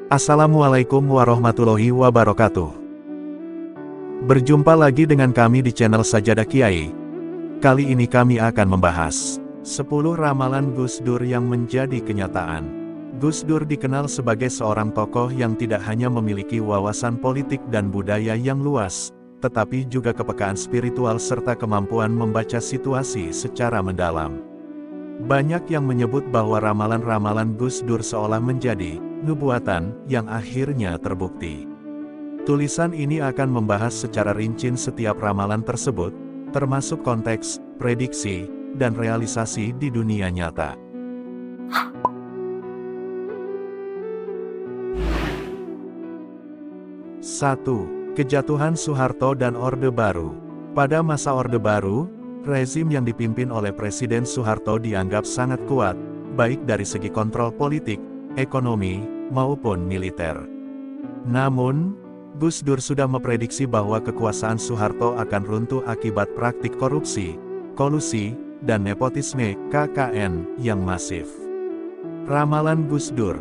Assalamualaikum warahmatullahi wabarakatuh. Berjumpa lagi dengan kami di channel Sajadah Kiai. Kali ini kami akan membahas 10 ramalan Gus Dur yang menjadi kenyataan. Gus Dur dikenal sebagai seorang tokoh yang tidak hanya memiliki wawasan politik dan budaya yang luas, tetapi juga kepekaan spiritual serta kemampuan membaca situasi secara mendalam. Banyak yang menyebut bahwa ramalan-ramalan Gus Dur seolah menjadi nubuatan yang akhirnya terbukti. Tulisan ini akan membahas secara rinci setiap ramalan tersebut, termasuk konteks, prediksi, dan realisasi di dunia nyata. Satu. Kejatuhan Soeharto dan Orde Baru. Pada masa Orde Baru, rezim yang dipimpin oleh Presiden Soeharto dianggap sangat kuat, baik dari segi kontrol politik, ekonomi, maupun militer. Namun, Gus Dur sudah memprediksi bahwa kekuasaan Soeharto akan runtuh akibat praktik korupsi, kolusi, dan nepotisme (KKN) yang masif. Ramalan Gus Dur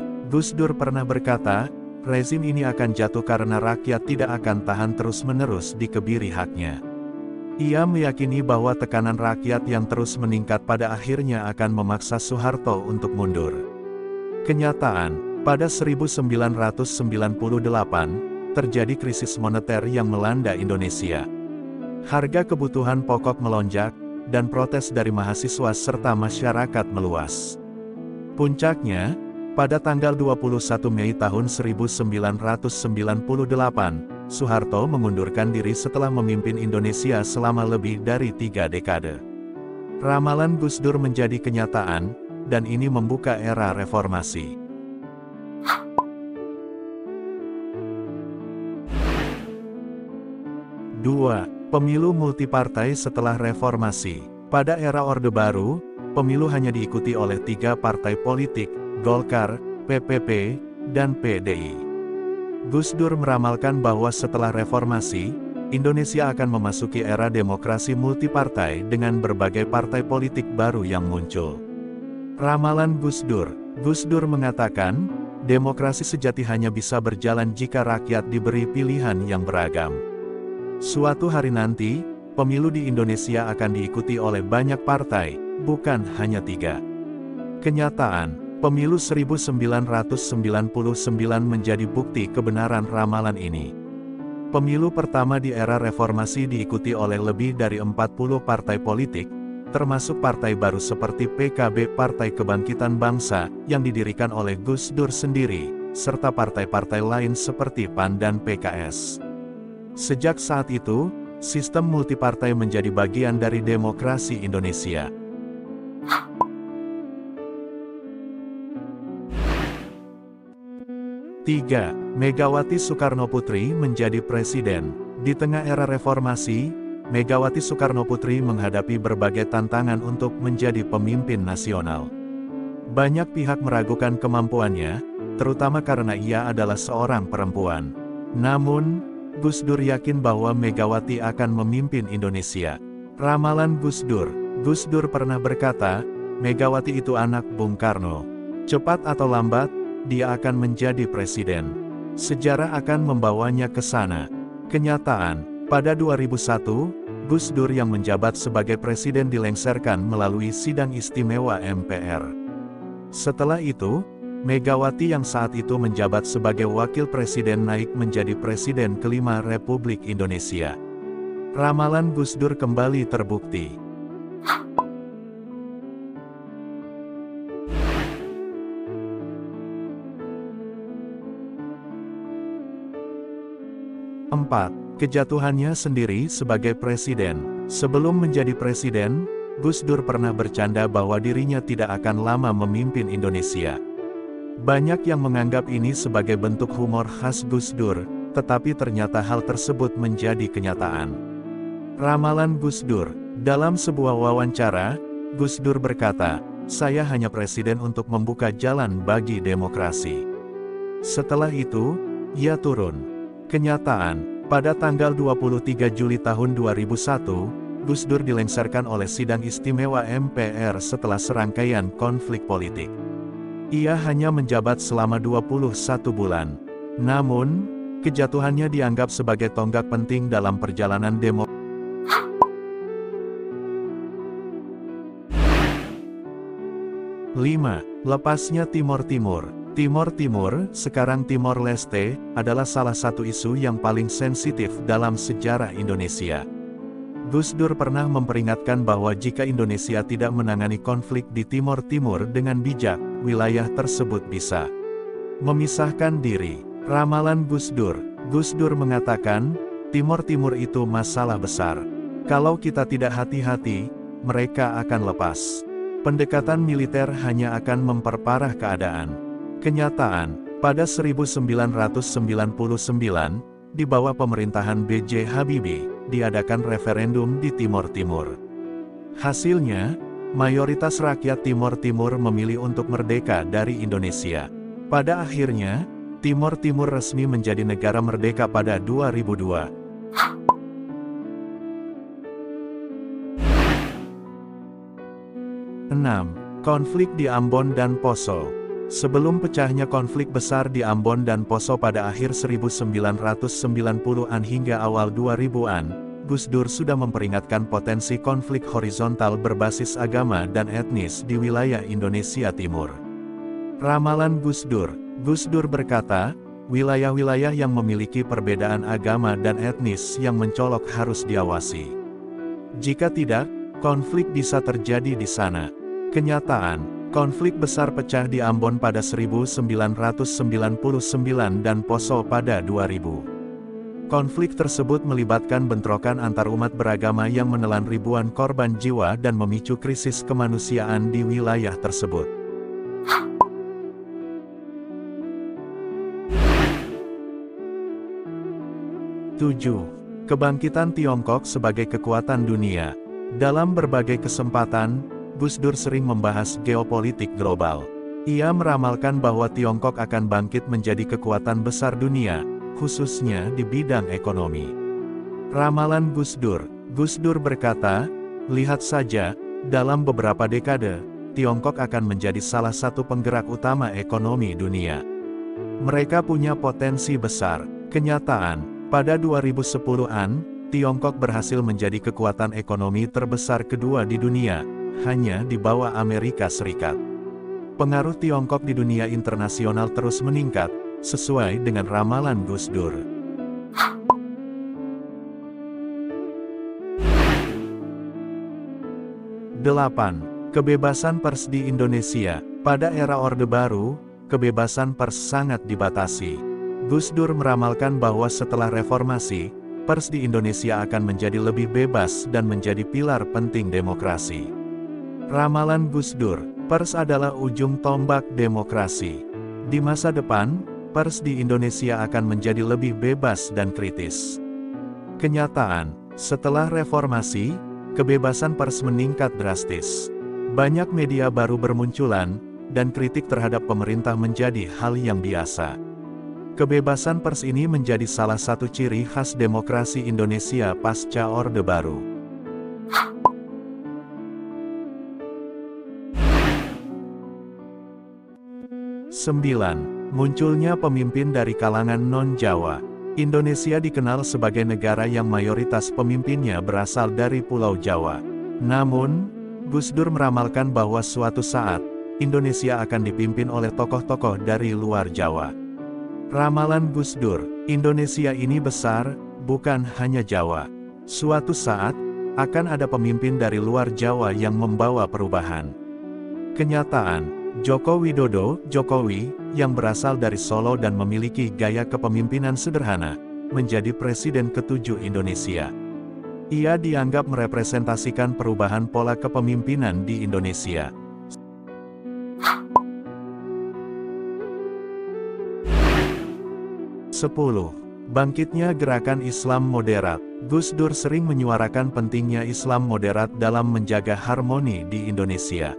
pernah berkata, rezim ini akan jatuh karena rakyat tidak akan tahan terus-menerus dikebiri haknya. Ia meyakini bahwa tekanan rakyat yang terus meningkat pada akhirnya akan memaksa Soeharto untuk mundur. Kenyataan, pada 1998, terjadi krisis moneter yang melanda Indonesia. Harga kebutuhan pokok melonjak, dan protes dari mahasiswa serta masyarakat meluas. Puncaknya, pada tanggal 21 Mei tahun 1998, Soeharto mengundurkan diri setelah memimpin Indonesia selama lebih dari 3 dekade. Ramalan Gus Dur menjadi kenyataan, dan ini membuka era reformasi. Dua. Pemilu multipartai setelah reformasi. Pada era Orde Baru, pemilu hanya diikuti oleh 3 partai politik, Golkar, PPP, dan PDI. Gus Dur meramalkan bahwa setelah reformasi, Indonesia akan memasuki era demokrasi multipartai dengan berbagai partai politik baru yang muncul. Ramalan Gus Dur mengatakan, demokrasi sejati hanya bisa berjalan jika rakyat diberi pilihan yang beragam. Suatu hari nanti, pemilu di Indonesia akan diikuti oleh banyak partai, bukan hanya 3. Kenyataan, pemilu 1999 menjadi bukti kebenaran ramalan ini. Pemilu pertama di era reformasi diikuti oleh lebih dari 40 partai politik, termasuk partai baru seperti PKB Partai Kebangkitan Bangsa, yang didirikan oleh Gus Dur sendiri, serta partai-partai lain seperti PAN dan PKS. Sejak saat itu, sistem multipartai menjadi bagian dari demokrasi Indonesia. 3. Megawati Soekarnoputri menjadi presiden. Di tengah era reformasi, Megawati Soekarnoputri menghadapi berbagai tantangan untuk menjadi pemimpin nasional. Banyak pihak meragukan kemampuannya, terutama karena ia adalah seorang perempuan. Namun, Gus Dur yakin bahwa Megawati akan memimpin Indonesia. Ramalan Gus Dur pernah berkata, Megawati itu anak Bung Karno. Cepat atau lambat, dia akan menjadi presiden. Sejarah akan membawanya ke sana. Kenyataan, pada 2001, Gus Dur yang menjabat sebagai presiden dilengsarkan melalui sidang istimewa MPR. Setelah itu, Megawati yang saat itu menjabat sebagai wakil presiden naik menjadi presiden kelima Republik Indonesia. Ramalan Gus Dur kembali terbukti. 4. Kejatuhannya sendiri sebagai presiden. Sebelum menjadi presiden, Gus Dur pernah bercanda bahwa dirinya tidak akan lama memimpin Indonesia. Banyak yang menganggap ini sebagai bentuk humor khas Gus Dur, tetapi ternyata hal tersebut menjadi kenyataan. Ramalan Gus Dur. Dalam sebuah wawancara, Gus Dur berkata, "Saya hanya presiden untuk membuka jalan bagi demokrasi." Setelah itu, ia turun. Kenyataan, pada tanggal 23 Juli tahun 2001, Gus Dur dilengsarkan oleh sidang istimewa MPR setelah serangkaian konflik politik. Ia hanya menjabat selama 21 bulan. Namun, kejatuhannya dianggap sebagai tonggak penting dalam perjalanan demokrasi. 5. Lepasnya Timor Timur. Timor Timur, sekarang Timor Leste, adalah salah satu isu yang paling sensitif dalam sejarah Indonesia. Gus Dur pernah memperingatkan bahwa jika Indonesia tidak menangani konflik di Timor Timur dengan bijak, wilayah tersebut bisa memisahkan diri. Ramalan Gus Dur mengatakan, Timor Timur itu masalah besar. Kalau kita tidak hati-hati, mereka akan lepas. Pendekatan militer hanya akan memperparah keadaan. Kenyataan, pada 1999, di bawah pemerintahan B.J. Habibie, diadakan referendum di Timor Timur. Hasilnya, mayoritas rakyat Timor Timur memilih untuk merdeka dari Indonesia. Pada akhirnya, Timor Timur resmi menjadi negara merdeka pada 2002. 6. Konflik di Ambon dan Poso. Sebelum pecahnya konflik besar di Ambon dan Poso pada akhir 1990-an hingga awal 2000-an, Gus Dur sudah memperingatkan potensi konflik horizontal berbasis agama dan etnis di wilayah Indonesia Timur. Ramalan Gus Dur berkata, wilayah-wilayah yang memiliki perbedaan agama dan etnis yang mencolok harus diawasi. Jika tidak, konflik bisa terjadi di sana. Kenyataan, konflik besar pecah di Ambon pada 1999 dan Poso pada 2000. Konflik tersebut melibatkan bentrokan antar umat beragama yang menelan ribuan korban jiwa dan memicu krisis kemanusiaan di wilayah tersebut. 7. Kebangkitan Tiongkok sebagai kekuatan dunia. Dalam berbagai kesempatan, Gus Dur sering membahas geopolitik global. Ia meramalkan bahwa Tiongkok akan bangkit menjadi kekuatan besar dunia, khususnya di bidang ekonomi. Ramalan Gus Dur berkata, lihat saja, dalam beberapa dekade, Tiongkok akan menjadi salah satu penggerak utama ekonomi dunia. Mereka punya potensi besar. Kenyataan, pada 2010-an, Tiongkok berhasil menjadi kekuatan ekonomi terbesar kedua di dunia, hanya di bawah Amerika Serikat. Pengaruh Tiongkok di dunia internasional terus meningkat, sesuai dengan ramalan Gus Dur. 8. Kebebasan pers di Indonesia. Pada era Orde Baru, kebebasan pers sangat dibatasi. Gus Dur meramalkan bahwa setelah reformasi, pers di Indonesia akan menjadi lebih bebas dan menjadi pilar penting demokrasi. Ramalan Gus Dur, pers adalah ujung tombak demokrasi. Di masa depan, pers di Indonesia akan menjadi lebih bebas dan kritis. Kenyataan, setelah reformasi, kebebasan pers meningkat drastis. Banyak media baru bermunculan, dan kritik terhadap pemerintah menjadi hal yang biasa. Kebebasan pers ini menjadi salah satu ciri khas demokrasi Indonesia pasca Orde Baru. 9. Munculnya pemimpin dari kalangan non-Jawa. Indonesia dikenal sebagai negara yang mayoritas pemimpinnya berasal dari Pulau Jawa. Namun, Gus Dur meramalkan bahwa suatu saat, Indonesia akan dipimpin oleh tokoh-tokoh dari luar Jawa. Ramalan Gus Dur, Indonesia ini besar, bukan hanya Jawa. Suatu saat, akan ada pemimpin dari luar Jawa yang membawa perubahan. Kenyataan, Jokowi, yang berasal dari Solo dan memiliki gaya kepemimpinan sederhana, menjadi Presiden ke-7 Indonesia. Ia dianggap merepresentasikan perubahan pola kepemimpinan di Indonesia. 10. Bangkitnya gerakan Islam moderat. Gus Dur sering menyuarakan pentingnya Islam moderat dalam menjaga harmoni di Indonesia.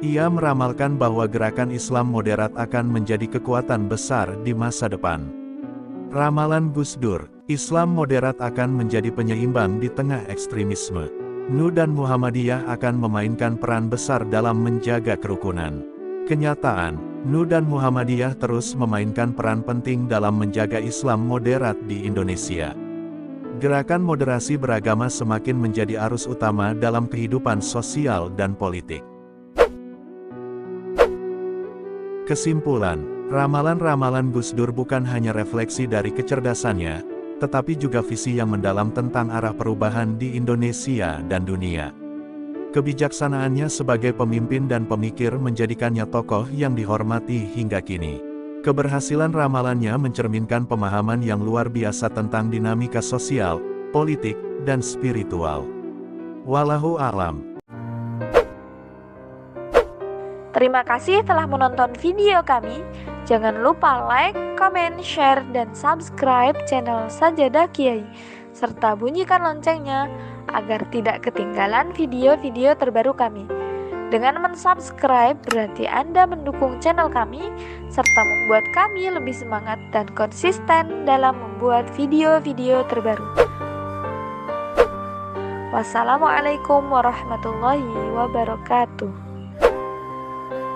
Ia meramalkan bahwa gerakan Islam moderat akan menjadi kekuatan besar di masa depan. Ramalan Gus Dur, Islam moderat akan menjadi penyeimbang di tengah ekstremisme. NU dan Muhammadiyah akan memainkan peran besar dalam menjaga kerukunan. Kenyataan, NU dan Muhammadiyah terus memainkan peran penting dalam menjaga Islam moderat di Indonesia. Gerakan moderasi beragama semakin menjadi arus utama dalam kehidupan sosial dan politik. Kesimpulan, ramalan-ramalan Gus Dur bukan hanya refleksi dari kecerdasannya, tetapi juga visi yang mendalam tentang arah perubahan di Indonesia dan dunia. Kebijaksanaannya sebagai pemimpin dan pemikir menjadikannya tokoh yang dihormati hingga kini. Keberhasilan ramalannya mencerminkan pemahaman yang luar biasa tentang dinamika sosial, politik, dan spiritual. Wallahu a'lam. Terima kasih telah menonton video kami. Jangan lupa like, comment, share, dan subscribe channel Sajadah Kiai, serta bunyikan loncengnya agar tidak ketinggalan video-video terbaru kami. Dengan mensubscribe berarti Anda mendukung channel kami, serta membuat kami lebih semangat dan konsisten dalam membuat video-video terbaru. Wassalamualaikum warahmatullahi wabarakatuh.